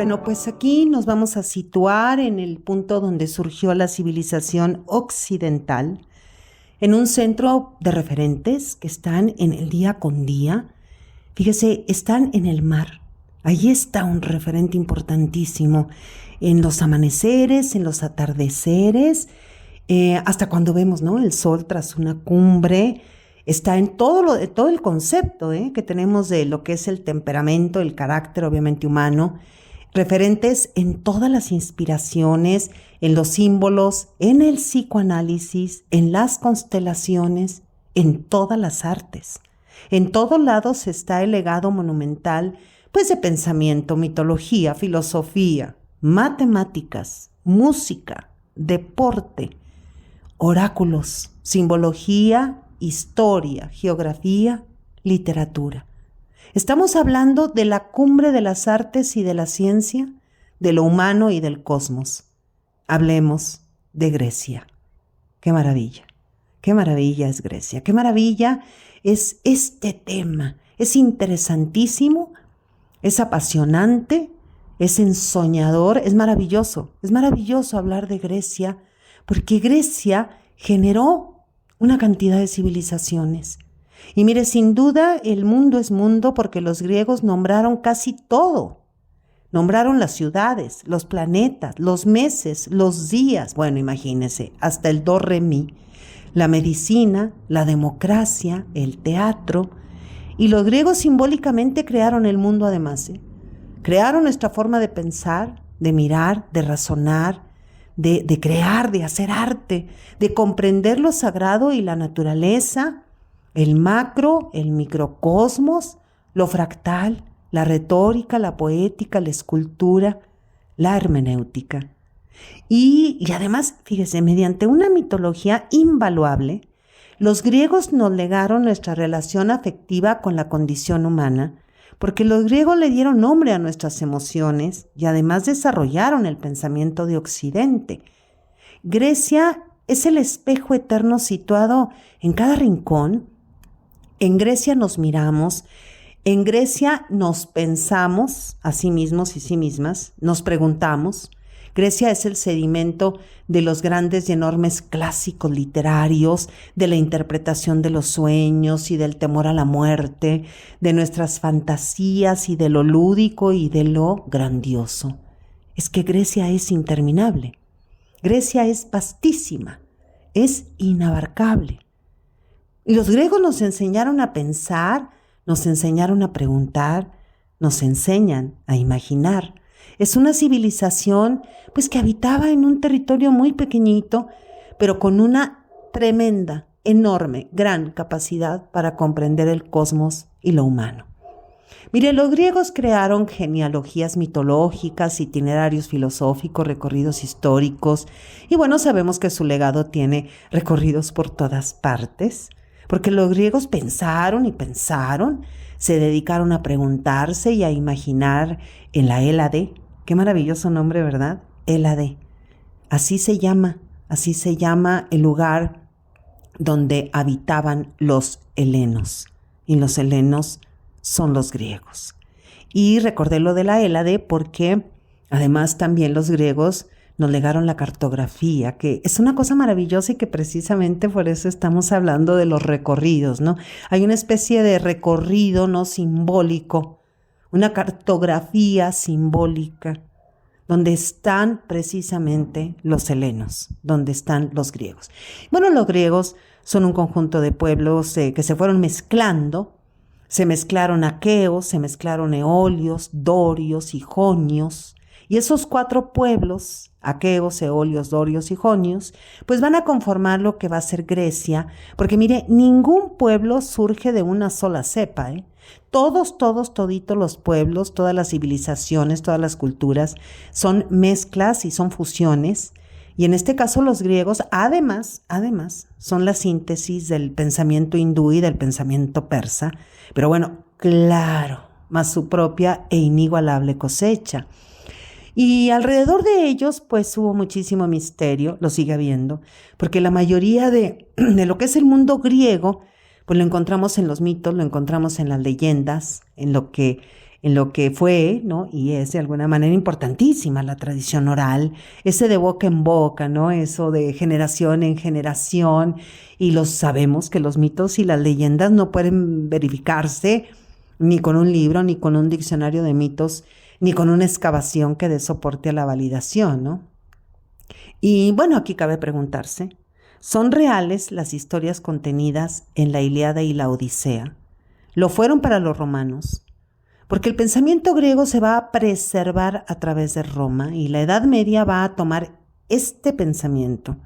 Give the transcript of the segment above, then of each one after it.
Bueno, pues aquí nos vamos a situar en el punto donde surgió la civilización occidental, en un centro de referentes que están en el día con día. Fíjese, están en el mar. Ahí está un referente importantísimo en los amaneceres, en los atardeceres, hasta cuando vemos, ¿no?, el sol tras una cumbre. Está en todo el concepto que tenemos de lo que es el temperamento, el carácter obviamente humano, referentes en todas las inspiraciones, en los símbolos, en el psicoanálisis, en las constelaciones, en todas las artes. En todos lados está el legado monumental, pues, de pensamiento, mitología, filosofía, matemáticas, música, deporte, oráculos, simbología, historia, geografía, literatura. Estamos hablando de la cumbre de las artes y de la ciencia, de lo humano y del cosmos. Hablemos de Grecia. ¡Qué maravilla! ¡Qué maravilla es Grecia! ¡Qué maravilla es este tema! Es interesantísimo, es apasionante, es ensoñador, es maravilloso. Es maravilloso hablar de Grecia, porque Grecia generó una cantidad de civilizaciones. Y mire, sin duda el mundo es mundo porque los griegos nombraron casi todo. Nombraron las ciudades, los planetas, los meses, los días. Bueno, imagínense, hasta el do, re, mi. La medicina, la democracia, el teatro. Y los griegos simbólicamente crearon el mundo además. Crearon nuestra forma de pensar, de mirar, de razonar, de crear, de hacer arte, de comprender lo sagrado y la naturaleza, el macro, el microcosmos, lo fractal, la retórica, la poética, la escultura, la hermenéutica. Y además, fíjese, mediante una mitología invaluable, los griegos nos legaron nuestra relación afectiva con la condición humana, porque los griegos le dieron nombre a nuestras emociones y además desarrollaron el pensamiento de Occidente. Grecia es el espejo eterno situado en cada rincón. En Grecia nos miramos, en Grecia nos pensamos a sí mismos y sí mismas, nos preguntamos. Grecia es el sedimento de los grandes y enormes clásicos literarios, de la interpretación de los sueños y del temor a la muerte, de nuestras fantasías y de lo lúdico y de lo grandioso. Es que Grecia es interminable. Grecia es vastísima, es inabarcable. Y los griegos nos enseñaron a pensar, nos enseñaron a preguntar, nos enseñan a imaginar. Es una civilización, pues, que habitaba en un territorio muy pequeñito, pero con una tremenda, enorme, gran capacidad para comprender el cosmos y lo humano. Mire, los griegos crearon genealogías mitológicas, itinerarios filosóficos, recorridos históricos, y bueno, sabemos que su legado tiene recorridos por todas partes, porque los griegos pensaron y pensaron, se dedicaron a preguntarse y a imaginar en la Hélade. Qué maravilloso nombre, ¿verdad? Hélade. Así se llama el lugar donde habitaban los helenos. Y los helenos son los griegos. Y recordé lo de la Hélade porque además también los griegos nos legaron la cartografía, que es una cosa maravillosa y que precisamente por eso estamos hablando de los recorridos, ¿no? Hay una especie de recorrido, ¿no?, simbólico, una cartografía simbólica, donde están precisamente los helenos, donde están los griegos. Bueno, los griegos son un conjunto de pueblos que se fueron mezclando. Se mezclaron aqueos, se mezclaron eolios, dorios y jonios. Y esos 4 pueblos, aqueos, eolios, dorios y jonios, pues van a conformar lo que va a ser Grecia, porque mire, ningún pueblo surge de una sola cepa, toditos los pueblos, todas las civilizaciones, todas las culturas son mezclas y son fusiones. Y en este caso los griegos, además, son la síntesis del pensamiento hindú y del pensamiento persa. Pero bueno, claro, más su propia e inigualable cosecha. Y alrededor de ellos, pues hubo muchísimo misterio, lo sigue habiendo, porque la mayoría de lo que es el mundo griego, pues lo encontramos en los mitos, lo encontramos en las leyendas, en lo que en lo que fue, ¿no? Y es de alguna manera importantísima la tradición oral, ese de boca en boca, ¿no? Eso de generación en generación, y sabemos que los mitos y las leyendas no pueden verificarse ni con un libro, ni con un diccionario de mitos, ni con una excavación que dé soporte a la validación, ¿no? Y bueno, aquí cabe preguntarse, ¿son reales las historias contenidas en la Ilíada y la Odisea? Lo fueron para los romanos, porque el pensamiento griego se va a preservar a través de Roma y la Edad Media va a tomar este pensamiento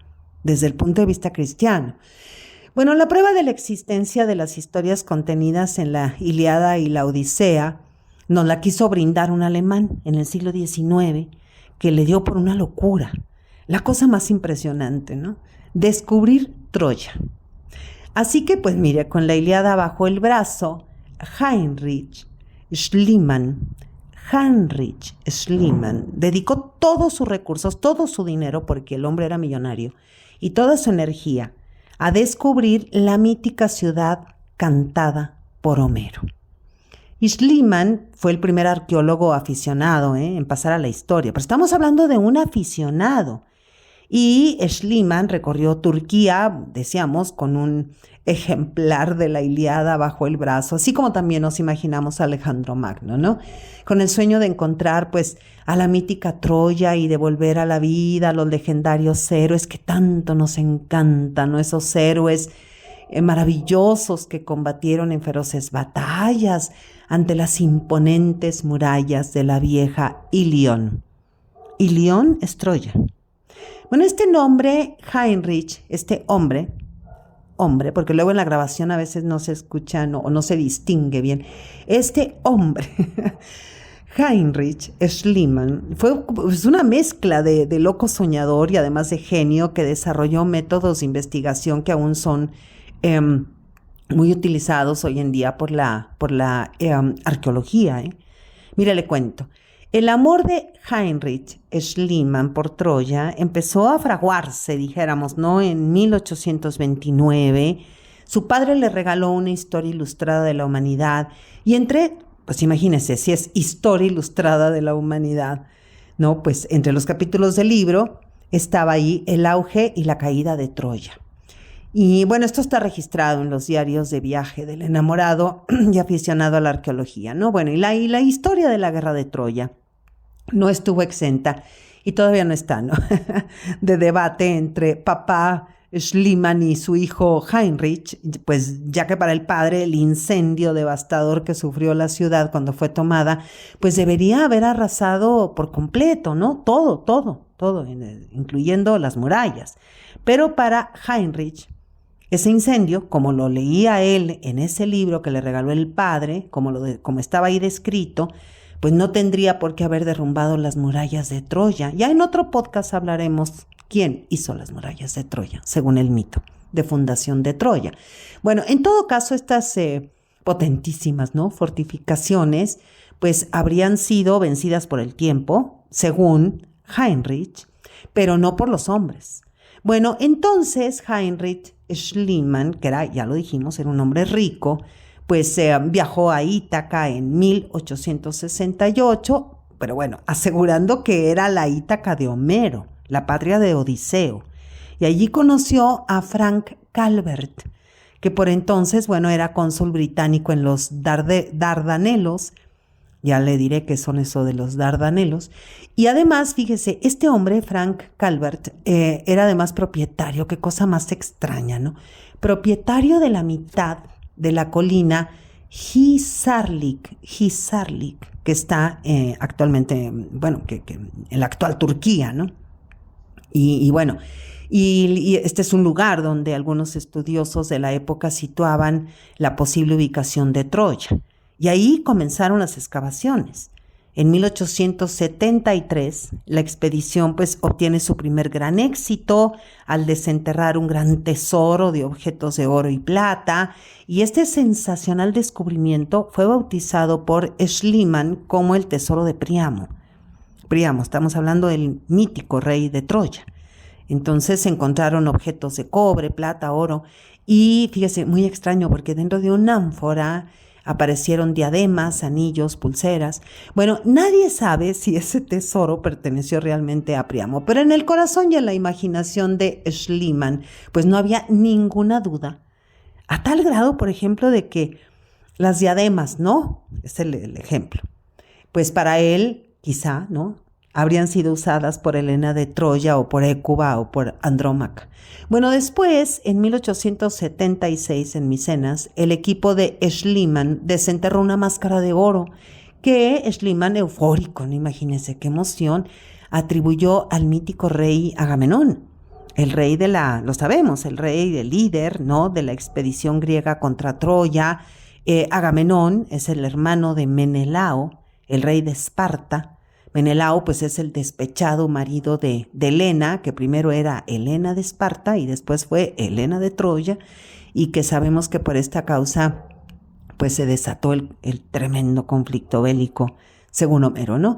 desde el punto de vista cristiano. Bueno, la prueba de la existencia de las historias contenidas en la Ilíada y la Odisea nos la quiso brindar un alemán en el siglo XIX que le dio por una locura. La cosa más impresionante, ¿no? Descubrir Troya. Así que, pues mire, con la Ilíada bajo el brazo, Heinrich Schliemann dedicó todos sus recursos, todo su dinero, porque el hombre era millonario, y toda su energía a descubrir la mítica ciudad cantada por Homero. Y Schliemann fue el primer arqueólogo aficionado en pasar a la historia, pero estamos hablando de un aficionado. Y Schliemann recorrió Turquía, decíamos, con un ejemplar de la Ilíada bajo el brazo, así como también nos imaginamos a Alejandro Magno, ¿no? Con el sueño de encontrar, pues, a la mítica Troya y de volver a la vida a los legendarios héroes que tanto nos encantan, ¿no? Esos héroes maravillosos que combatieron en feroces batallas ante las imponentes murallas de la vieja Ilión. Ilión es Troya. Bueno, este nombre, Heinrich, este hombre, porque luego en la grabación a veces no se escucha o no se distingue bien, este hombre, Heinrich Schliemann, fue pues, una mezcla de loco soñador y además de genio que desarrolló métodos de investigación que aún son muy utilizados hoy en día por la arqueología. Mira, le cuento. El amor de Heinrich Schliemann por Troya empezó a fraguarse, dijéramos, ¿no? En 1829, su padre le regaló una historia ilustrada de la humanidad y pues imagínense, si es historia ilustrada de la humanidad, ¿no? Pues entre los capítulos del libro estaba ahí el auge y la caída de Troya. Y bueno, esto está registrado en los diarios de viaje del enamorado y aficionado a la arqueología, ¿no? Bueno, y la historia de la guerra de Troya no estuvo exenta, y todavía no está, ¿no? de debate entre papá Schliemann y su hijo Heinrich, pues ya que para el padre el incendio devastador que sufrió la ciudad cuando fue tomada, pues debería haber arrasado por completo, ¿no? Todo, incluyendo las murallas. Pero para Heinrich, ese incendio, como lo leía él en ese libro que le regaló el padre, como estaba ahí descrito, pues no tendría por qué haber derrumbado las murallas de Troya. Ya en otro podcast hablaremos quién hizo las murallas de Troya, según el mito de fundación de Troya. Bueno, en todo caso, estas potentísimas, ¿no?, fortificaciones, pues habrían sido vencidas por el tiempo, según Heinrich, pero no por los hombres. Bueno, entonces Heinrich Schliemann, que era, ya lo dijimos, era un hombre rico, pues viajó a Ítaca en 1868, pero bueno, asegurando que era la Ítaca de Homero, la patria de Odiseo. Y allí conoció a Frank Calvert, que por entonces, bueno, era cónsul británico en los Dardanelos. Ya le diré qué son eso de los Dardanelos. Y además, fíjese, este hombre, Frank Calvert, era además propietario, qué cosa más extraña, ¿no? Propietario de la mitad de la colina Hisarlik, que está actualmente, bueno, que en la actual Turquía, ¿no? Y bueno, y este es un lugar donde algunos estudiosos de la época situaban la posible ubicación de Troya. Y ahí comenzaron las excavaciones. En 1873, la expedición pues obtiene su primer gran éxito al desenterrar un gran tesoro de objetos de oro y plata, y este sensacional descubrimiento fue bautizado por Schliemann como el tesoro de Príamo. Príamo, estamos hablando del mítico rey de Troya. Entonces se encontraron objetos de cobre, plata, oro, y fíjese, muy extraño porque dentro de una ánfora Aparecieron diademas, anillos, pulseras. Bueno, nadie sabe si ese tesoro perteneció realmente a Príamo, pero en el corazón y en la imaginación de Schliemann, pues no había ninguna duda. A tal grado, por ejemplo, de que las diademas, ¿no? Es el ejemplo. Pues para él, quizá, ¿no? Habrían sido usadas por Helena de Troya o por Hécuba o por Andrómaca. Bueno, después, en 1876, en Micenas, el equipo de Schliemann desenterró una máscara de oro que Schliemann, eufórico, ¿no? Imagínense qué emoción, atribuyó al mítico rey Agamenón. El rey lo sabemos, el rey, el líder, ¿no? De la expedición griega contra Troya. Agamenón es el hermano de Menelao, el rey de Esparta. Menelao pues es el despechado marido de Helena, que primero era Helena de Esparta y después fue Helena de Troya, y que sabemos que por esta causa pues se desató el tremendo conflicto bélico, según Homero, ¿no?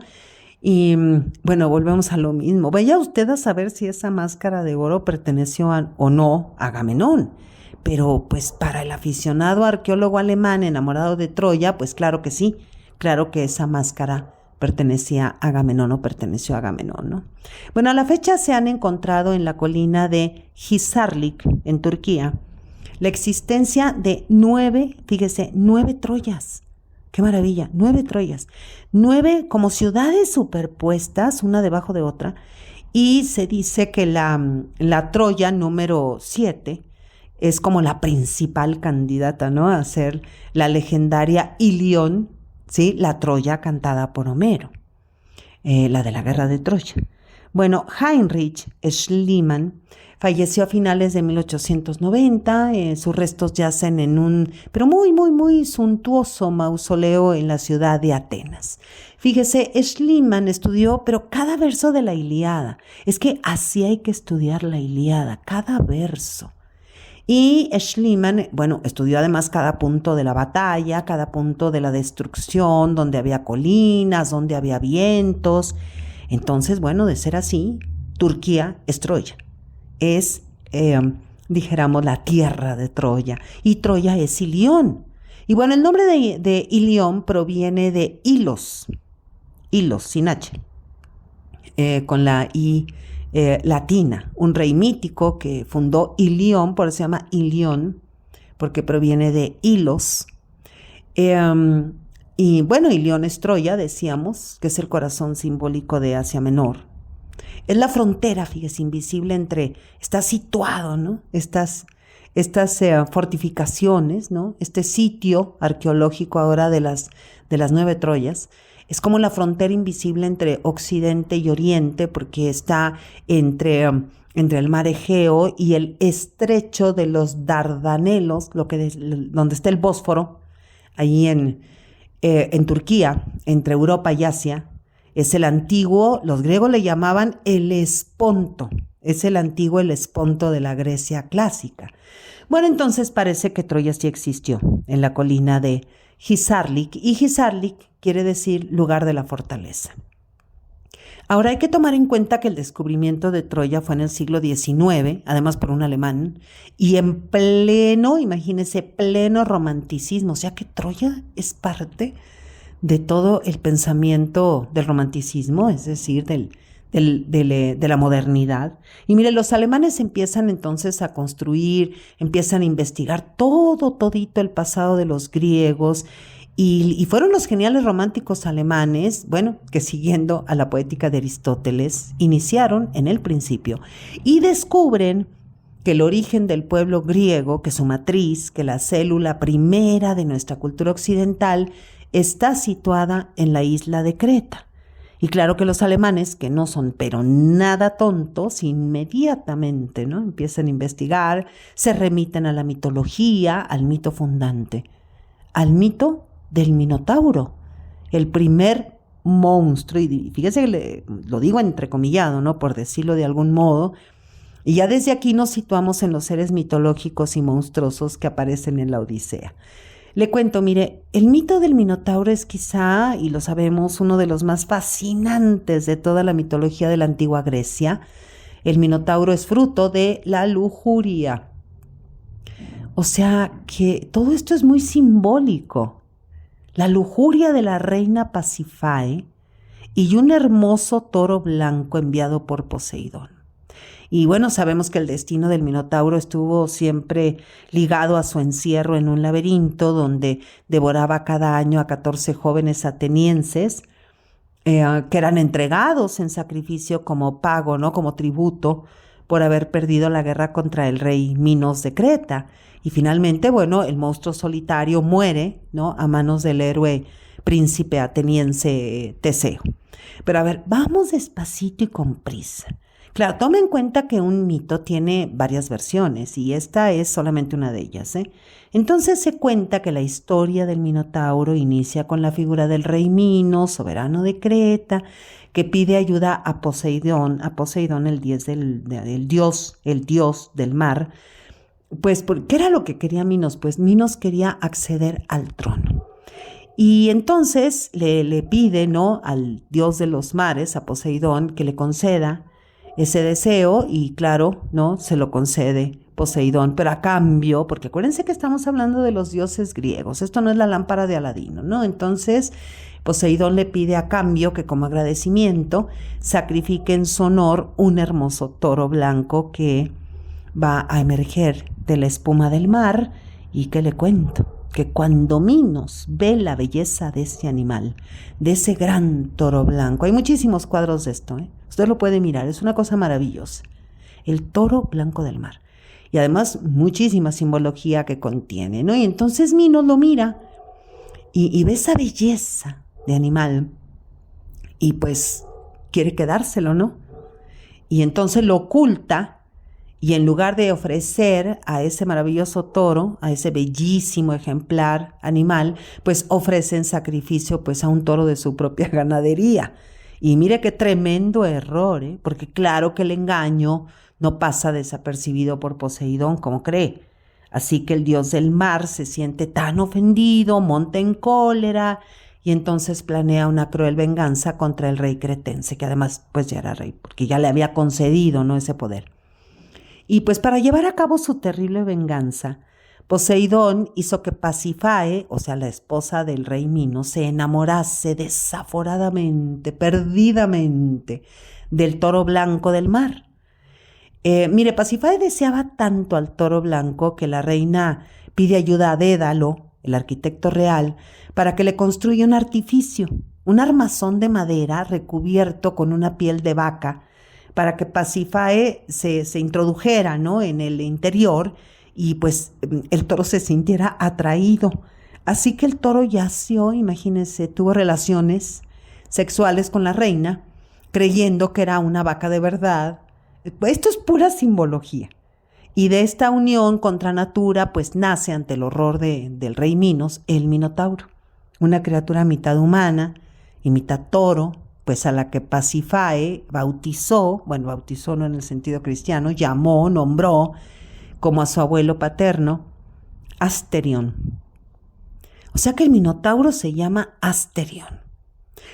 Y bueno, volvemos a lo mismo. Vaya usted a saber si esa máscara de oro perteneció o no a Agamenón. Pero pues para el aficionado arqueólogo alemán enamorado de Troya, pues claro que sí, claro que esa máscara pertenecía a Agamenón o perteneció a Agamenón, ¿no? Bueno, a la fecha se han encontrado en la colina de Hisarlik, en Turquía, la existencia de 9 Troyas. ¡Qué maravilla! 9 Troyas. 9 como ciudades superpuestas, una debajo de otra, y se dice que la Troya número 7 es como la principal candidata, ¿no? A ser la legendaria Ilión, ¿sí? La Troya cantada por Homero, la de la guerra de Troya. Bueno, Heinrich Schliemann falleció a finales de 1890. Sus restos yacen en un, pero muy, muy, muy suntuoso mausoleo en la ciudad de Atenas. Fíjese, Schliemann estudió, pero cada verso de la Ilíada. Es que así hay que estudiar la Ilíada, cada verso. Y Schliemann, bueno, estudió además cada punto de la batalla, cada punto de la destrucción, donde había colinas, donde había vientos. Entonces, bueno, de ser así, Turquía es Troya. Es, dijéramos, la tierra de Troya. Y Troya es Ilión. Y bueno, el nombre de Ilión proviene de Ilos, sin H, con la I latina, un rey mítico que fundó Ilión, por eso se llama Ilión, porque proviene de Ilos. Y bueno, Ilión es Troya, decíamos, que es el corazón simbólico de Asia Menor. Es la frontera, fíjese, invisible está situado, ¿no? Estas fortificaciones, ¿no? Este sitio arqueológico ahora de las 9 Troyas. Es como la frontera invisible entre Occidente y Oriente, porque está entre el mar Egeo y el estrecho de los Dardanelos, donde está el Bósforo, ahí en Turquía, entre Europa y Asia. Es el antiguo, los griegos le llamaban el Esponto, es el antiguo Helesponto de la Grecia clásica. Bueno, entonces parece que Troya sí existió en la colina de Hisarlik, y Hisarlik quiere decir lugar de la fortaleza. Ahora hay que tomar en cuenta que el descubrimiento de Troya fue en el siglo XIX, además por un alemán, y en pleno, imagínense, pleno romanticismo, o sea que Troya es parte de todo el pensamiento del romanticismo, es decir, de la modernidad. Y mire, los alemanes empiezan entonces a construir, empiezan a investigar todito el pasado de los griegos, y fueron los geniales románticos alemanes, bueno, que siguiendo a la poética de Aristóteles, iniciaron en el principio y descubren que el origen del pueblo griego, que su matriz, que la célula primera de nuestra cultura occidental, está situada en la isla de Creta. Y claro que los alemanes, que no son pero nada tontos, inmediatamente, ¿no? Empiezan a investigar, se remiten a la mitología, al mito fundante, al mito del Minotauro, el primer monstruo, y fíjese que lo digo entrecomillado, ¿no? Por decirlo de algún modo, y ya desde aquí nos situamos en los seres mitológicos y monstruosos que aparecen en la Odisea. Le cuento, mire, el mito del Minotauro es quizá, y lo sabemos, uno de los más fascinantes de toda la mitología de la antigua Grecia. El Minotauro es fruto de la lujuria. O sea que todo esto es muy simbólico. la lujuria de la reina Pasífae y un hermoso toro blanco enviado por Poseidón. Y bueno, sabemos que el destino del Minotauro estuvo siempre ligado a su encierro en un laberinto donde devoraba cada año a 14 jóvenes atenienses que eran entregados en sacrificio como pago, ¿no? Como tributo por haber perdido la guerra contra el rey Minos de Creta. Y finalmente, bueno, el monstruo solitario muere, ¿no? A manos del héroe príncipe ateniense Teseo. Pero a ver, vamos despacito y con prisa. Claro, toma en cuenta que un mito tiene varias versiones y esta es solamente una de ellas, ¿eh? Entonces se cuenta que la historia del Minotauro inicia con la figura del rey Minos, soberano de Creta, que pide ayuda a Poseidón el dios del mar. Pues, ¿qué era lo que quería Minos? Pues Minos quería acceder al trono. Y entonces le pide, ¿no?, al dios de los mares, a Poseidón, que le conceda ese deseo y claro, ¿no?, se lo concede Poseidón, pero a cambio, porque acuérdense que estamos hablando de los dioses griegos, esto no es la lámpara de Aladino, ¿no? Entonces Poseidón le pide a cambio que como agradecimiento sacrifique en su honor un hermoso toro blanco que va a emerger de la espuma del mar. Y que le cuento que cuando Minos ve la belleza de ese animal, de ese gran toro blanco, hay muchísimos cuadros de esto, usted lo puede mirar, es una cosa maravillosa, el toro blanco del mar, y además muchísima simbología que contiene, ¿no? Y entonces Minos lo mira y ve esa belleza de animal y pues quiere quedárselo, ¿no? Y entonces lo oculta. Y en lugar de ofrecer a ese maravilloso toro, a ese bellísimo ejemplar animal, pues ofrece en sacrificio pues a un toro de su propia ganadería. Y mire qué tremendo error, porque claro que el engaño no pasa desapercibido por Poseidón como cree. Así que el dios del mar se siente tan ofendido, monta en cólera y entonces planea una cruel venganza contra el rey cretense, que además pues ya era rey, porque ya le había concedido, ¿no?, ese poder. Y pues para llevar a cabo su terrible venganza, Poseidón hizo que Pasífae, o sea, la esposa del rey Minos, se enamorase desaforadamente, perdidamente, del toro blanco del mar. Mire, Pasífae deseaba tanto al toro blanco que la reina pide ayuda a Dédalo, el arquitecto real, para que le construya un artificio, un armazón de madera recubierto con una piel de vaca, para que Pasífae se introdujera, ¿no?, en el interior y pues el toro se sintiera atraído. Así que el toro yació, imagínense, tuvo relaciones sexuales con la reina, creyendo que era una vaca de verdad. Esto es pura simbología. Y de esta unión contra natura, pues nace ante el horror del rey Minos, el Minotauro, una criatura mitad humana y mitad toro, pues a la que Pasífae bautizó no en el sentido cristiano, llamó, nombró, como a su abuelo paterno, Asterión. O sea que el Minotauro se llama Asterión.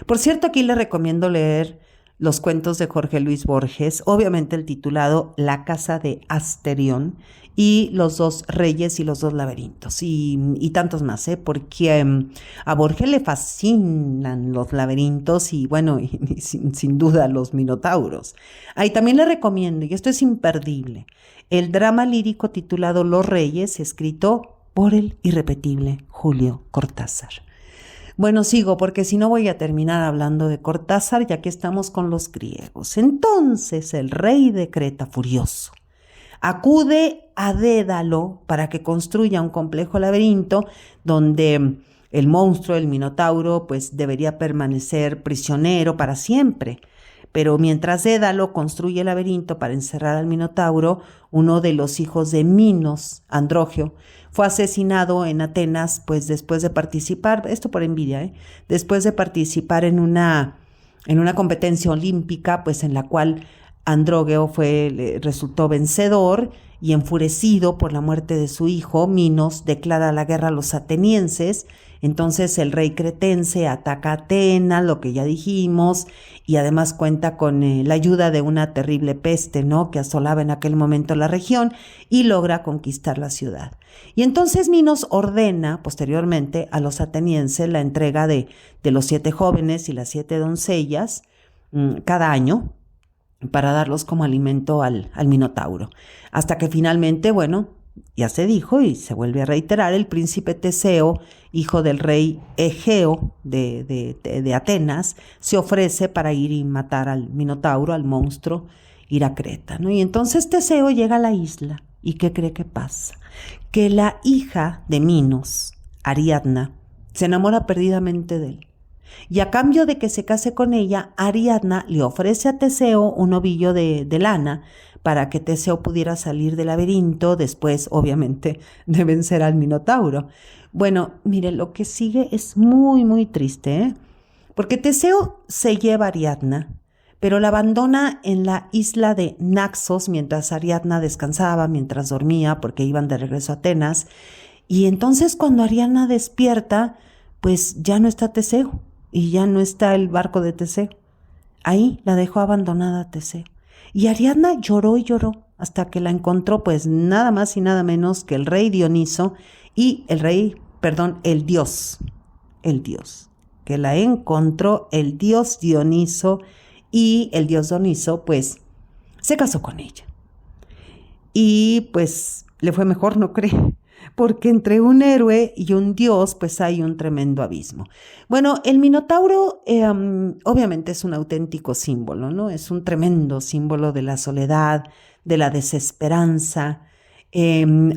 Por cierto, aquí le recomiendo leer los cuentos de Jorge Luis Borges, obviamente el titulado La casa de Asterión y Los dos reyes y los dos laberintos y tantos más, porque a Borges le fascinan los laberintos y bueno, y sin duda los minotauros. Ahí también le recomiendo, y esto es imperdible, el drama lírico titulado Los Reyes, escrito por el irrepetible Julio Cortázar. Bueno, sigo porque si no voy a terminar hablando de Cortázar, ya que estamos con los griegos. Entonces el rey de Creta, furioso, acude a Dédalo para que construya un complejo laberinto donde el monstruo, el Minotauro, pues debería permanecer prisionero para siempre. Pero mientras Dédalo construye el laberinto para encerrar al Minotauro, uno de los hijos de Minos, Andrógeo, fue asesinado en Atenas, pues después de participar, esto por envidia, después de participar en una competencia olímpica, pues en la cual Andrógeo resultó vencedor y enfurecido por la muerte de su hijo, Minos declara la guerra a los atenienses. Entonces el rey cretense ataca a Atenas, lo que ya dijimos, y además cuenta con la ayuda de una terrible peste, ¿no?, que asolaba en aquel momento la región, y logra conquistar la ciudad. Y entonces Minos ordena posteriormente a los atenienses la entrega de los 7 jóvenes y las 7 doncellas cada año, para darlos como alimento al Minotauro. Hasta que finalmente, bueno, ya se dijo y se vuelve a reiterar, el príncipe Teseo, hijo del rey Egeo de Atenas, se ofrece para ir y matar al Minotauro, al monstruo, ir a Creta, ¿no? Y entonces Teseo llega a la isla, ¿y qué cree que pasa? Que la hija de Minos, Ariadna, se enamora perdidamente de él. Y a cambio de que se case con ella, Ariadna le ofrece a Teseo un ovillo de lana para que Teseo pudiera salir del laberinto, después, obviamente, de vencer al Minotauro. Bueno, mire, lo que sigue es muy, muy triste, ¿eh? Porque Teseo se lleva a Ariadna, pero la abandona en la isla de Naxos mientras Ariadna descansaba, mientras dormía, porque iban de regreso a Atenas. Y entonces cuando Ariadna despierta, pues ya no está Teseo. Y ya no está el barco de Teseo. Ahí la dejó abandonada Teseo. Y Ariadna lloró y lloró hasta que la encontró, pues nada más y nada menos que el rey Dioniso y el dios, que la encontró el dios Dioniso, y el dios Dioniso pues se casó con ella. Y pues le fue mejor, ¿no cree? Porque entre un héroe y un dios pues hay un tremendo abismo. Bueno, el Minotauro obviamente es un auténtico símbolo, ¿no? Es un tremendo símbolo de la soledad, de la desesperanza.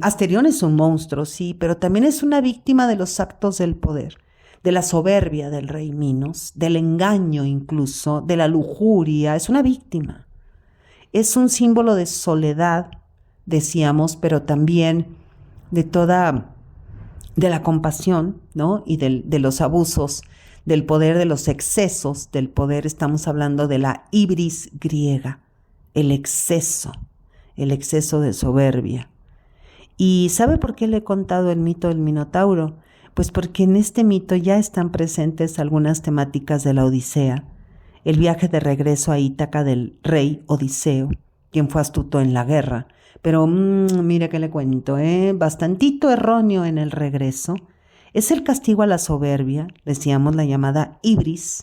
Asterión es un monstruo, sí, pero también es una víctima de los actos del poder, de la soberbia del rey Minos, del engaño incluso, de la lujuria. Es una víctima. Es un símbolo de soledad, decíamos, pero también de la compasión, ¿no? Y de los abusos, del poder, de los excesos del poder. Estamos hablando de la ibris griega, el exceso de soberbia. ¿Y sabe por qué le he contado el mito del Minotauro? Pues porque en este mito ya están presentes algunas temáticas de la Odisea, el viaje de regreso a Ítaca del rey Odiseo, quien fue astuto en la guerra. Pero mire que le cuento, bastantito erróneo en el regreso. Es el castigo a la soberbia, decíamos la llamada ibris,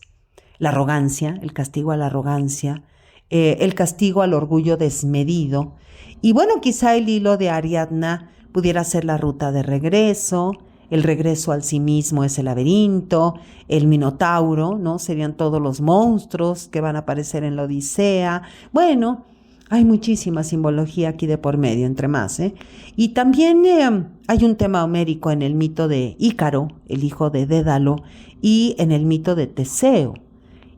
la arrogancia, el castigo a la arrogancia, el castigo al orgullo desmedido. Y bueno, quizá el hilo de Ariadna pudiera ser la ruta de regreso, el regreso al sí mismo es el laberinto, el Minotauro, ¿no? Serían todos los monstruos que van a aparecer en la Odisea. Bueno, hay muchísima simbología aquí de por medio, entre más, ¿eh? Y también hay un tema homérico en el mito de Ícaro, el hijo de Dédalo, y en el mito de Teseo.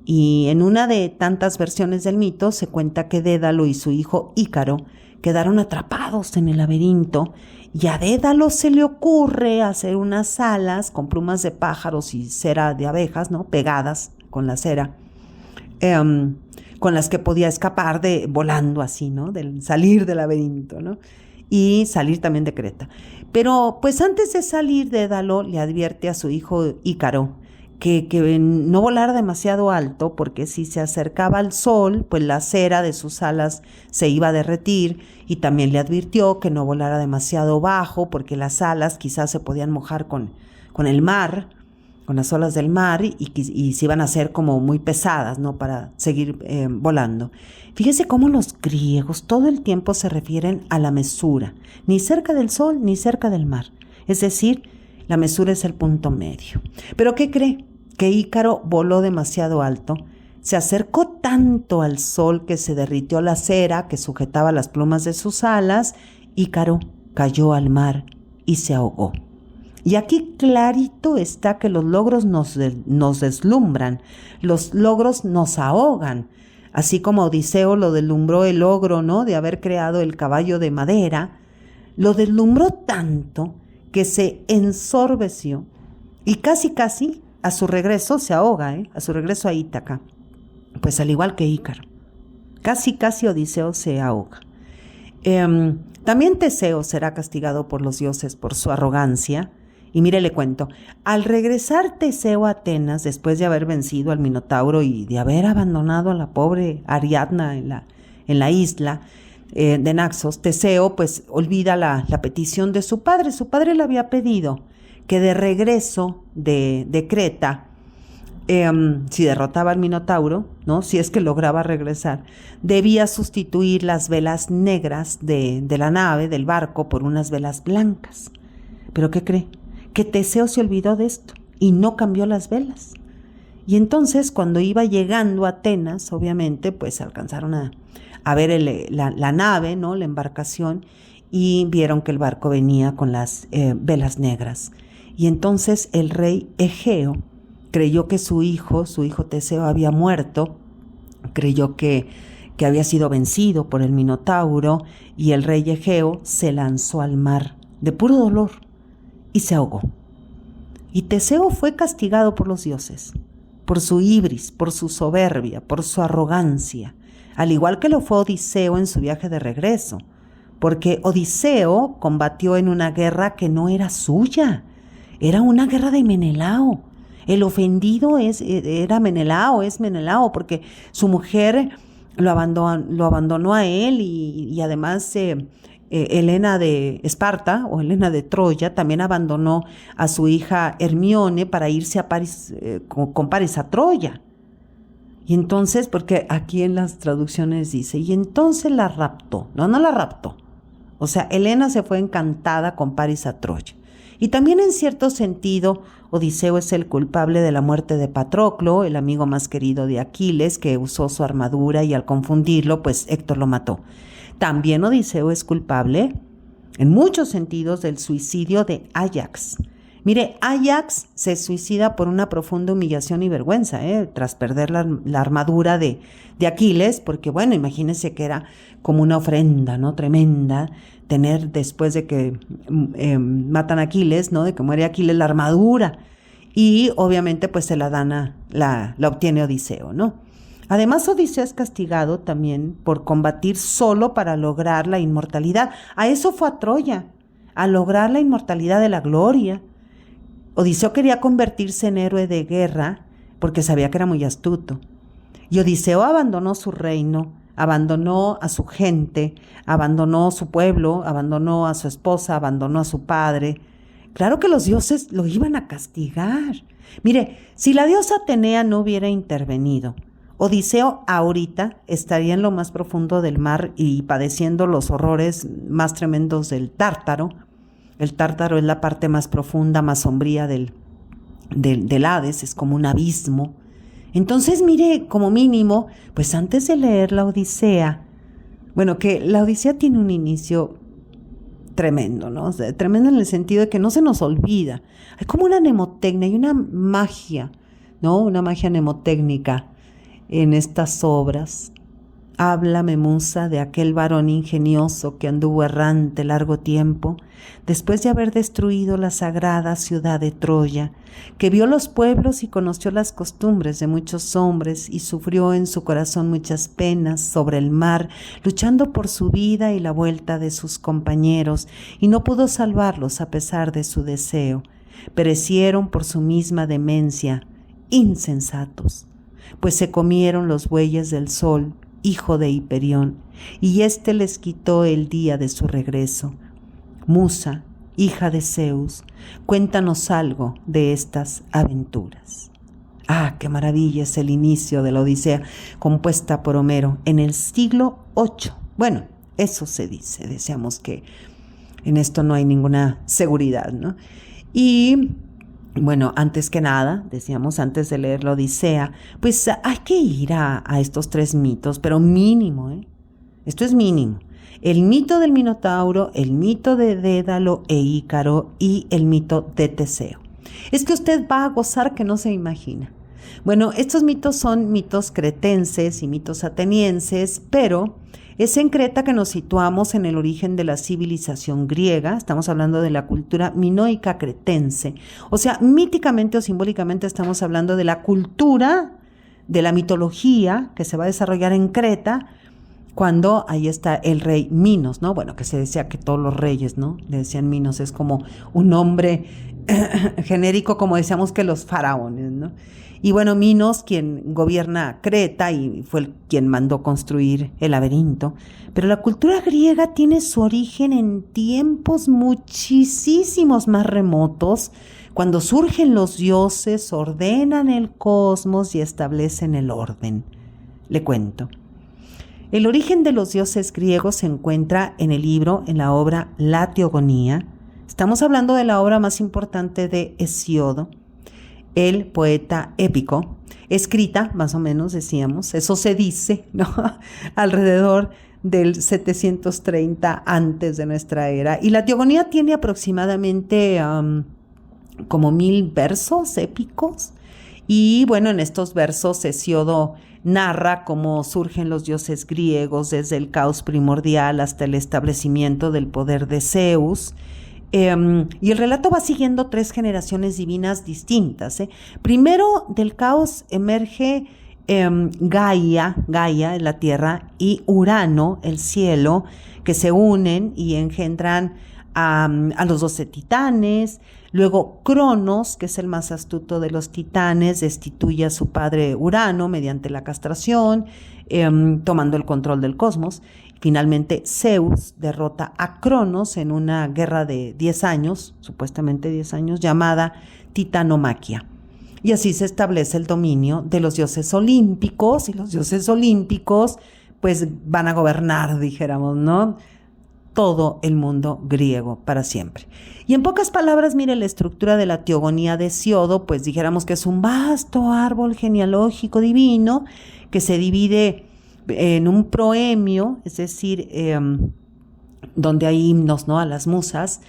Y en una de tantas versiones del mito se cuenta que Dédalo y su hijo Ícaro quedaron atrapados en el laberinto, y a Dédalo se le ocurre hacer unas alas con plumas de pájaros y cera de abejas, ¿no?, pegadas con la cera, con las que podía escapar volando así, ¿no?, del salir del laberinto, ¿no?, y salir también de Creta. Pero pues antes de salir, Dédalo le advierte a su hijo Ícaro que no volara demasiado alto, porque si se acercaba al sol, pues la cera de sus alas se iba a derretir, y también le advirtió que no volara demasiado bajo, porque las alas quizás se podían mojar con el mar, con las olas del mar, y se iban a hacer como muy pesadas, ¿no?, para seguir volando. Fíjese cómo los griegos todo el tiempo se refieren a la mesura, ni cerca del sol ni cerca del mar. Es decir, la mesura es el punto medio. ¿Pero qué cree? Que Ícaro voló demasiado alto, se acercó tanto al sol que se derritió la cera que sujetaba las plumas de sus alas. Ícaro cayó al mar y se ahogó. Y aquí clarito está que los logros nos deslumbran, los logros nos ahogan. Así como Odiseo lo deslumbró el logro, ¿no?, de haber creado el caballo de madera, lo deslumbró tanto que se ensorbeció y casi a su regreso se ahoga, a su regreso a Ítaca, pues al igual que Ícaro. Casi Odiseo se ahoga. También Teseo será castigado por los dioses por su arrogancia. Y mire, le cuento, al regresar Teseo a Atenas, después de haber vencido al Minotauro y de haber abandonado a la pobre Ariadna en la isla de Naxos, Teseo pues olvida la petición de su padre. Su padre le había pedido que de regreso de Creta, si derrotaba al Minotauro, ¿no? Si es que lograba regresar, debía sustituir las velas negras de la nave, del barco, por unas velas blancas. ¿Pero qué cree? Que Teseo se olvidó de esto y no cambió las velas. Y entonces, cuando iba llegando a Atenas, obviamente, pues alcanzaron a ver la nave, ¿no? La embarcación, y vieron que el barco venía con las velas negras. Y entonces el rey Egeo creyó que su hijo Teseo había muerto, creyó que había sido vencido por el Minotauro, y el rey Egeo se lanzó al mar de puro dolor y se ahogó. Y Teseo fue castigado por los dioses, por su ibris, por su soberbia, por su arrogancia, al igual que lo fue Odiseo en su viaje de regreso, porque Odiseo combatió en una guerra que no era suya, era una guerra de Menelao. El ofendido era Menelao, es Menelao, porque su mujer lo abandonó a él y además Helena de Esparta o Helena de Troya también abandonó a su hija Hermione para irse a París, con Paris a Troya. Y entonces, porque aquí en las traducciones dice, y entonces la raptó. No la raptó. O sea, Helena se fue encantada con Paris a Troya. Y también en cierto sentido, Odiseo es el culpable de la muerte de Patroclo, el amigo más querido de Aquiles, que usó su armadura y al confundirlo, pues Héctor lo mató. También Odiseo es culpable, en muchos sentidos, del suicidio de Áyax. Mire, Áyax se suicida por una profunda humillación y vergüenza, tras perder la armadura de Aquiles, porque bueno, imagínense que era como una ofrenda, ¿no? Tremenda, tener después de que matan a Aquiles, ¿no? De que muere Aquiles, la armadura. Y obviamente pues se la dan la obtiene Odiseo, ¿no? Además, Odiseo es castigado también por combatir solo para lograr la inmortalidad. A eso fue a Troya, a lograr la inmortalidad de la gloria. Odiseo quería convertirse en héroe de guerra porque sabía que era muy astuto. Y Odiseo abandonó su reino, abandonó a su gente, abandonó su pueblo, abandonó a su esposa, abandonó a su padre. Claro que los dioses lo iban a castigar. Mire, si la diosa Atenea no hubiera intervenido, Odiseo ahorita estaría en lo más profundo del mar y padeciendo los horrores más tremendos del Tártaro. El Tártaro es la parte más profunda, más sombría del Hades, es como un abismo. Entonces, mire, como mínimo, pues antes de leer la Odisea, bueno, que la Odisea tiene un inicio tremendo, ¿no? O sea, tremendo en el sentido de que no se nos olvida. Hay como una mnemotecnia, hay una magia, ¿no? Una magia mnemotécnica en estas obras. Háblame, musa, de aquel varón ingenioso que anduvo errante largo tiempo, después de haber destruido la sagrada ciudad de Troya, que vio los pueblos y conoció las costumbres de muchos hombres y sufrió en su corazón muchas penas sobre el mar, luchando por su vida y la vuelta de sus compañeros, y no pudo salvarlos a pesar de su deseo. Perecieron por su misma demencia, insensatos, pues se comieron los bueyes del sol, hijo de Hiperión, y éste les quitó el día de su regreso. Musa, hija de Zeus, cuéntanos algo de estas aventuras. Ah, qué maravilla es el inicio de la Odisea, compuesta por Homero en el siglo VIII. Bueno, eso se dice, deseamos que en esto no hay ninguna seguridad, ¿no? Y bueno, antes que nada, decíamos antes de leer la Odisea, pues hay que ir a estos tres mitos, pero mínimo, esto es mínimo. El mito del Minotauro, el mito de Dédalo e Ícaro y el mito de Teseo. Es que usted va a gozar que no se imagina. Bueno, estos mitos son mitos cretenses y mitos atenienses, pero es en Creta que nos situamos en el origen de la civilización griega. Estamos hablando de la cultura minoica cretense. O sea, míticamente o simbólicamente estamos hablando de la cultura, de la mitología que se va a desarrollar en Creta cuando ahí está el rey Minos, ¿no? Bueno, que se decía que todos los reyes, ¿no? Le decían Minos, es como un nombre genérico, como decíamos que los faraones, ¿no? Y bueno, Minos, quien gobierna Creta y fue quien mandó construir el laberinto. Pero la cultura griega tiene su origen en tiempos muchísimos más remotos, cuando surgen los dioses, ordenan el cosmos y establecen el orden. Le cuento. El origen de los dioses griegos se encuentra en el libro, en la obra La Teogonía. Estamos hablando de la obra más importante de Hesíodo, el poeta épico, escrita, más o menos decíamos, eso se dice, ¿no? Alrededor del 730 antes de nuestra era. Y la Teogonía tiene aproximadamente como 1000 versos épicos. Y bueno, en estos versos Hesíodo narra cómo surgen los dioses griegos desde el caos primordial hasta el establecimiento del poder de Zeus. Y el relato va siguiendo 3 generaciones divinas distintas. Primero, del caos emerge Gaia en la tierra, y Urano, el cielo, que se unen y engendran a los 12 titanes. Luego Cronos, que es el más astuto de los titanes, destituye a su padre Urano mediante la castración, tomando el control del cosmos. Finalmente Zeus derrota a Cronos en una guerra de 10 años, supuestamente 10 años, llamada Titanomaquia. Y así se establece el dominio de los dioses olímpicos, y los dioses olímpicos pues van a gobernar, dijéramos, ¿no?, todo el mundo griego para siempre. Y en pocas palabras, mire, la estructura de la Teogonía de Hesíodo, pues dijéramos que es un vasto árbol genealógico divino que se divide en un proemio, es decir, donde hay himnos, ¿no?, a las musas.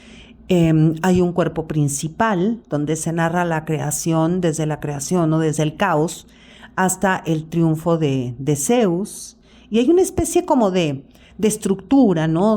Hay un cuerpo principal donde se narra la creación, desde la creación, ¿no?, desde el caos hasta el triunfo de Zeus. Y hay una especie como de estructura, ¿no?,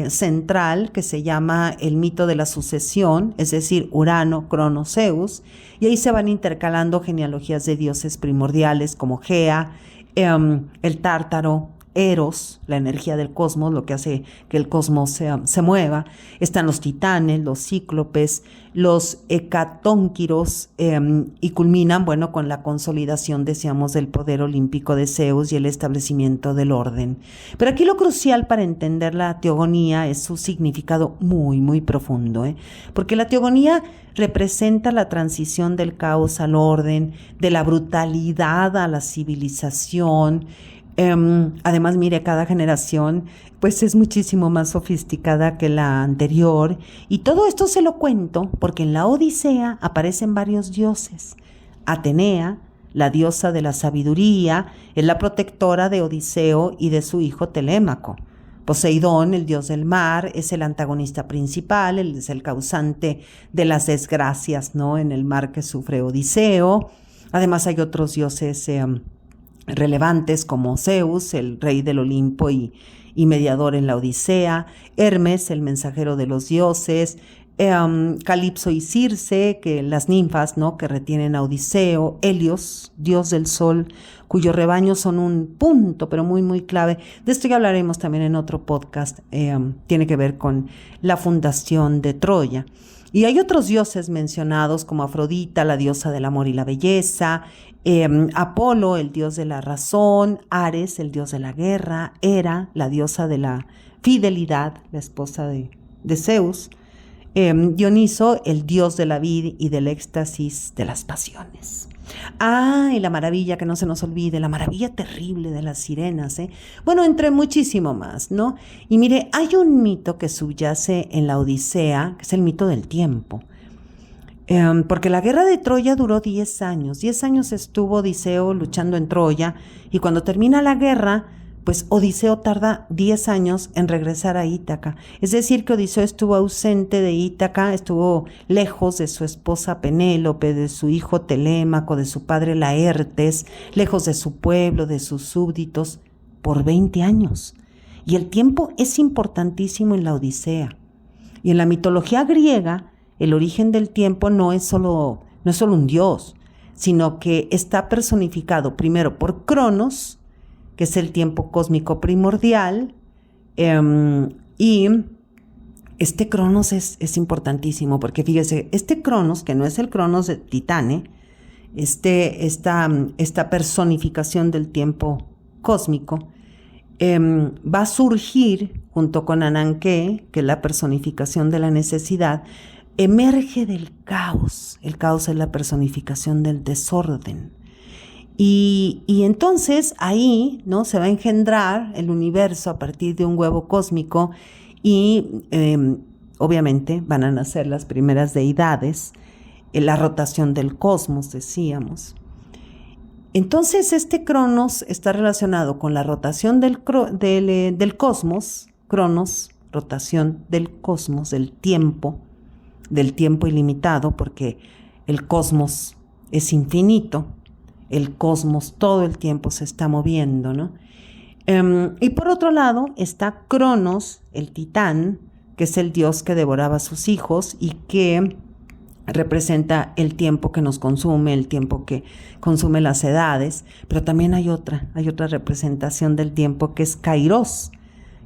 central, que se llama el mito de la sucesión, es decir, Urano, Cronos, Zeus, y ahí se van intercalando genealogías de dioses primordiales como Gea, el Tártaro, Eros, la energía del cosmos, lo que hace que el cosmos se mueva. Están los titanes, los cíclopes, los hecatónquiros, y culminan, bueno, con la consolidación, decíamos, del poder olímpico de Zeus y el establecimiento del orden. Pero aquí lo crucial para entender la teogonía es su significado muy, muy profundo, porque la teogonía representa la transición del caos al orden, de la brutalidad a la civilización. Además, mire, cada generación pues es muchísimo más sofisticada que la anterior, y todo esto se lo cuento porque en la Odisea aparecen varios dioses. Atenea, la diosa de la sabiduría, es la protectora de Odiseo y de su hijo Telémaco. Poseidón, el dios del mar, es el antagonista principal, él es el causante de las desgracias, ¿no?, en el mar que sufre Odiseo. Además hay otros dioses relevantes como Zeus, el rey del Olimpo y mediador en la Odisea, Hermes, el mensajero de los dioses, Calipso y Circe, que las ninfas, ¿no?, que retienen a Odiseo, Helios, dios del sol, cuyos rebaños son un punto, pero muy, muy clave. De esto ya hablaremos también en otro podcast, tiene que ver con la fundación de Troya. Y hay otros dioses mencionados como Afrodita, la diosa del amor y la belleza, Apolo, el dios de la razón, Ares, el dios de la guerra, Hera, la diosa de la fidelidad, la esposa de Zeus, Dioniso, el dios de la vid y del éxtasis de las pasiones. Y la maravilla, que no se nos olvide, la maravilla terrible de las sirenas, Bueno, entre muchísimo más, ¿no? Y mire, hay un mito que subyace en la Odisea, que es el mito del tiempo. Porque la guerra de Troya duró 10 años. 10 años estuvo Odiseo luchando en Troya, y cuando termina la guerra, pues Odiseo tarda 10 años en regresar a Ítaca. Es decir, que Odiseo estuvo ausente de Ítaca, estuvo lejos de su esposa Penélope, de su hijo Telémaco, de su padre Laertes, lejos de su pueblo, de sus súbditos, por 20 años. Y el tiempo es importantísimo en la Odisea. Y en la mitología griega, el origen del tiempo no es solo un dios, sino que está personificado primero por Cronos, que es el tiempo cósmico primordial, y este Cronos es importantísimo, porque fíjese, este Cronos, que no es el Cronos de Titane, esta personificación del tiempo cósmico, va a surgir junto con Ananke, que es la personificación de la necesidad, emerge del caos. El caos es la personificación del desorden. Y entonces ahí, ¿no?, se va a engendrar el universo a partir de un huevo cósmico y obviamente van a nacer las primeras deidades, la rotación del cosmos, decíamos. Entonces este Cronos está relacionado con la rotación del cosmos, Cronos, rotación del cosmos, del tiempo ilimitado, porque el cosmos es infinito, el cosmos todo el tiempo se está moviendo, ¿no? Y por otro lado está Cronos, el titán, que es el dios que devoraba a sus hijos y que representa el tiempo que nos consume, el tiempo que consume las edades, pero también hay otra representación del tiempo que es Kairos,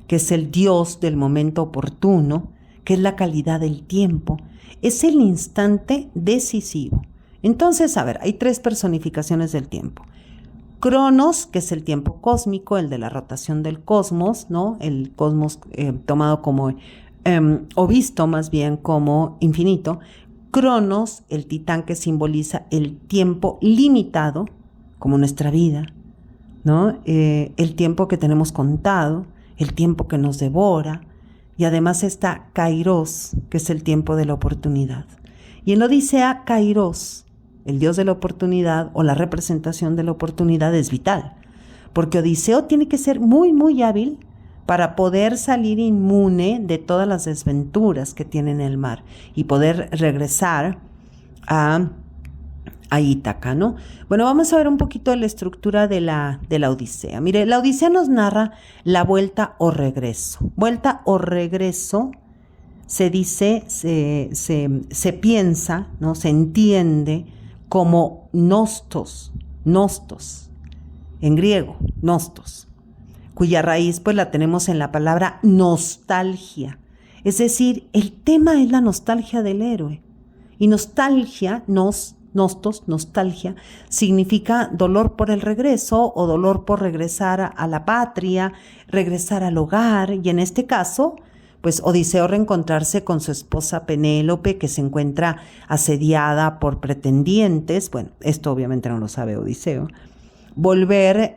que es el dios del momento oportuno, que es la calidad del tiempo, es el instante decisivo. Entonces, a ver, hay 3 personificaciones del tiempo. Cronos, que es el tiempo cósmico, el de la rotación del cosmos, ¿no? El cosmos tomado como, o visto más bien como infinito. Cronos, el titán que simboliza el tiempo limitado, como nuestra vida, ¿no? El tiempo que tenemos contado, el tiempo que nos devora, y además está Kairos, que es el tiempo de la oportunidad. Y en la Odisea, Kairos, el dios de la oportunidad o la representación de la oportunidad, es vital, porque Odiseo tiene que ser muy, muy hábil para poder salir inmune de todas las desventuras que tiene en el mar y poder regresar a Ítaca, ¿no? Bueno, vamos a ver un poquito de la estructura de la Odisea. Mire, la Odisea nos narra la vuelta o regreso. Vuelta o regreso se dice, se piensa, ¿no?, se entiende como nostos, en griego, nostos, cuya raíz pues la tenemos en la palabra nostalgia. Es decir, el tema es la nostalgia del héroe. Y nostalgia, nostalgia, significa dolor por el regreso o dolor por regresar a la patria, regresar al hogar. Y en este caso, pues Odiseo reencontrarse con su esposa Penélope, que se encuentra asediada por pretendientes. Bueno, esto obviamente no lo sabe Odiseo. Volver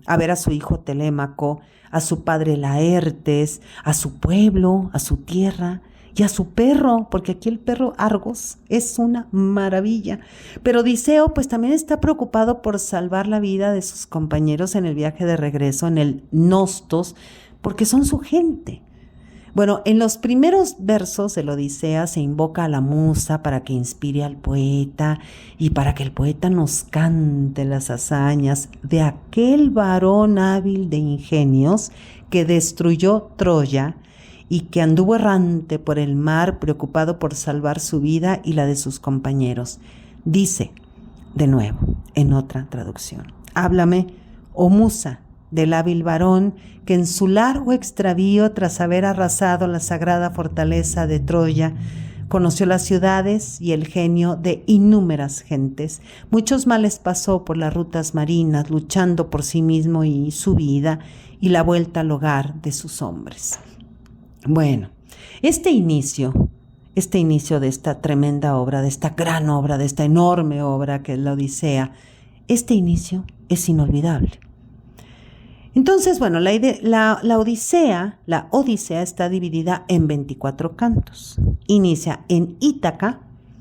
a ver a su hijo Telémaco, a su padre Laertes, a su pueblo, a su tierra y a su perro, porque aquí el perro Argos es una maravilla. Pero Odiseo pues también está preocupado por salvar la vida de sus compañeros en el viaje de regreso, en el Nostos, porque son su gente. Bueno, en los primeros versos de la Odisea se invoca a la musa para que inspire al poeta y para que el poeta nos cante las hazañas de aquel varón hábil de ingenios que destruyó Troya y que anduvo errante por el mar preocupado por salvar su vida y la de sus compañeros. Dice, de nuevo, en otra traducción: háblame, oh musa, del hábil varón que en su largo extravío, tras haber arrasado la sagrada fortaleza de Troya, conoció las ciudades y el genio de innúmeras gentes. Muchos males pasó por las rutas marinas, luchando por sí mismo y su vida, y la vuelta al hogar de sus hombres. Bueno, este inicio de esta tremenda obra, de esta gran obra, de esta enorme obra que es la Odisea, este inicio es inolvidable. Entonces, bueno, la Odisea está dividida en 24 cantos. Inicia en Ítaca,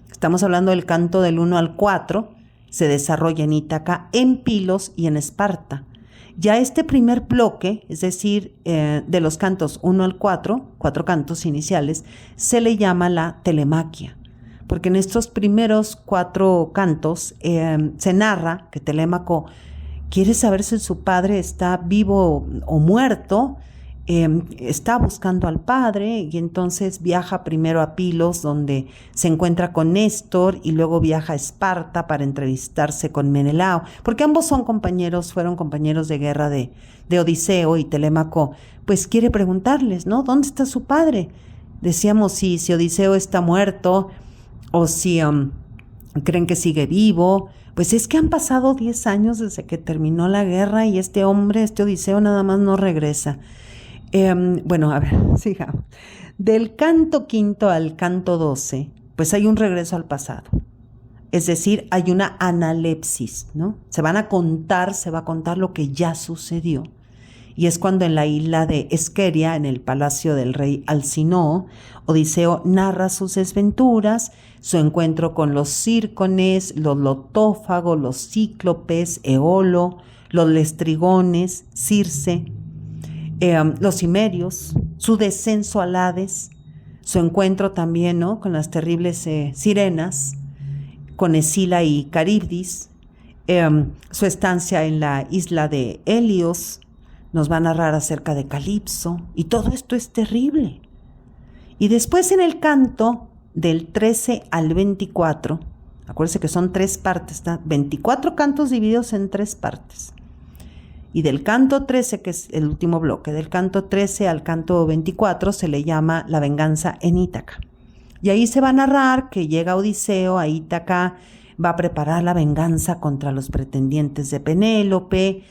estamos hablando del canto del 1 al 4, se desarrolla en Ítaca, en Pilos y en Esparta. Ya este primer bloque, es decir, de los cantos 1 al 4, 4 cantos iniciales, se le llama la telemaquia, porque en estos primeros 4 cantos se narra que Telémaco quiere saber si su padre está vivo o muerto, está buscando al padre y entonces viaja primero a Pilos, donde se encuentra con Néstor, y luego viaja a Esparta para entrevistarse con Menelao, porque ambos fueron compañeros de guerra de Odiseo, y Telémaco pues quiere preguntarles, ¿no? ¿Dónde está su padre? Decíamos si Odiseo está muerto o si creen que sigue vivo. Pues es que han pasado 10 años desde que terminó la guerra y este Odiseo nada más no regresa. Bueno, a ver, sigamos. Del canto quinto al canto 12, pues hay un regreso al pasado. Es decir, hay una analepsis, ¿no? Se va a contar lo que ya sucedió. Y es cuando en la isla de Esqueria, en el palacio del rey Alcinoo, Odiseo narra sus desventuras, su encuentro con los círcones, los lotófagos, los cíclopes, Eolo, los lestrigones, Circe, los cimerios, su descenso al Hades, su encuentro también, ¿no?, con las terribles sirenas, con Escila y Caribdis, su estancia en la isla de Helios, nos va a narrar acerca de Calipso, y todo esto es terrible. Y después en el canto del 13 al 24, acuérdense que son 3 partes, 24 cantos divididos en 3 partes. Y del canto 13, que es el último bloque, del canto 13 al canto 24 se le llama la venganza en Ítaca. Y ahí se va a narrar que llega Odiseo a Ítaca, va a preparar la venganza contra los pretendientes de Penélope.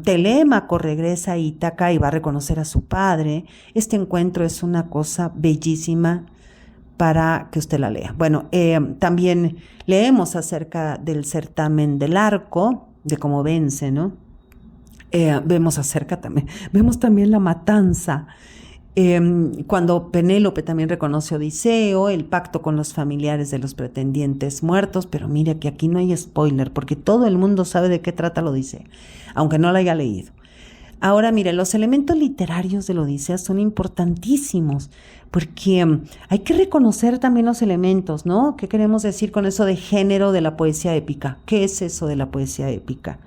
Telémaco regresa a Ítaca y va a reconocer a su padre. Este encuentro es una cosa bellísima para que usted la lea. Bueno, también leemos acerca del certamen del arco, de cómo vence, ¿no? Vemos también la matanza, cuando Penélope también reconoce a Odiseo, el pacto con los familiares de los pretendientes muertos, pero mire que aquí no hay spoiler, porque todo el mundo sabe de qué trata la Odisea, aunque no la haya leído. Ahora, mire, los elementos literarios de la Odisea son importantísimos, porque hay que reconocer también los elementos, ¿no? ¿Qué queremos decir con eso de género de la poesía épica? ¿Qué es eso de la poesía épica?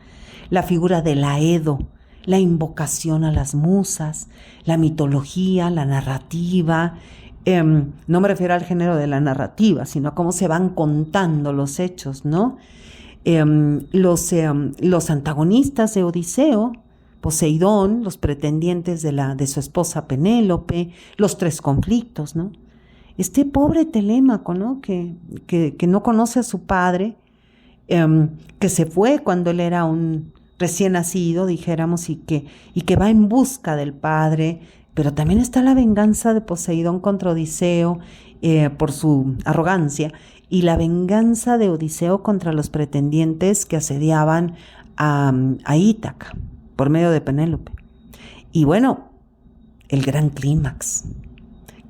La figura del aedo, la invocación a las musas, la mitología, la narrativa. No me refiero al género de la narrativa, sino a cómo se van contando los hechos, ¿no? Los antagonistas de Odiseo, Poseidón, los pretendientes de su esposa Penélope, los 3 conflictos, ¿no? Este pobre Telémaco, ¿no? Que no conoce a su padre, que se fue cuando él era un recién nacido, dijéramos, y que va en busca del padre, pero también está la venganza de Poseidón contra Odiseo por su arrogancia, y la venganza de Odiseo contra los pretendientes que asediaban a Ítaca por medio de Penélope. Y bueno, el gran clímax,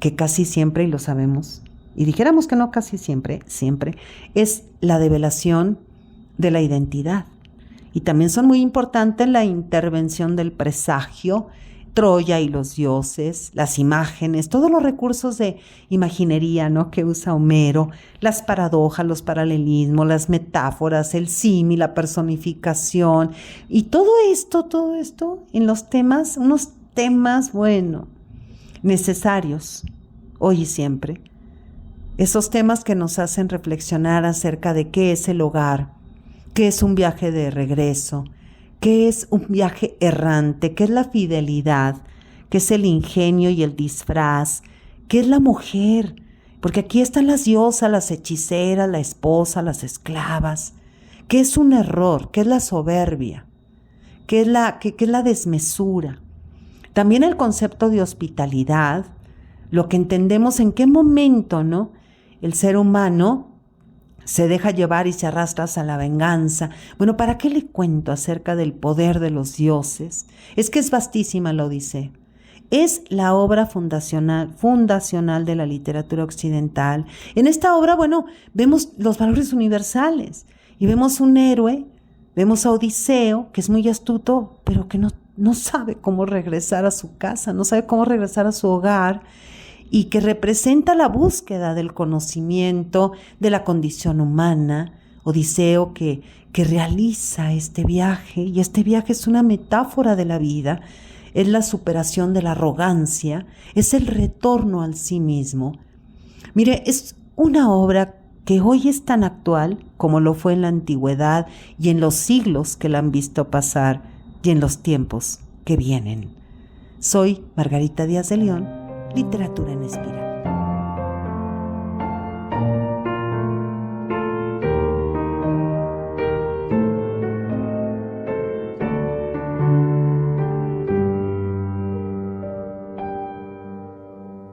que casi siempre, y lo sabemos, y dijéramos que no casi siempre, es la develación de la identidad. Y también son muy importantes la intervención del presagio, Troya y los dioses, las imágenes, todos los recursos de imaginería, ¿no?, que usa Homero, las paradojas, los paralelismos, las metáforas, el símil, la personificación, y todo esto en los temas, unos temas, bueno, necesarios, hoy y siempre. Esos temas que nos hacen reflexionar acerca de qué es el hogar, qué es un viaje de regreso, qué es un viaje errante, qué es la fidelidad, qué es el ingenio y el disfraz, qué es la mujer, porque aquí están las diosas, las hechiceras, la esposa, las esclavas, qué es un error, qué es la soberbia, qué es la desmesura. También el concepto de hospitalidad, lo que entendemos en qué momento, ¿no?, el ser humano se deja llevar y se arrastra hacia la venganza. Bueno, ¿para qué le cuento acerca del poder de los dioses? Es que es vastísima la Odisea. Es la obra fundacional de la literatura occidental. En esta obra, bueno, vemos los valores universales y vemos un héroe, vemos a Odiseo, que es muy astuto, pero que no sabe cómo regresar a su casa, no sabe cómo regresar a su hogar, y que representa la búsqueda del conocimiento de la condición humana. Odiseo que realiza este viaje, y este viaje es una metáfora de la vida. es la superación de la arrogancia, es el retorno al sí mismo. Mire, es una obra que hoy es tan actual como lo fue en la antigüedad y en los siglos que la han visto pasar y en los tiempos que vienen. Soy Margarita Díaz de León, Literatura en Espiral.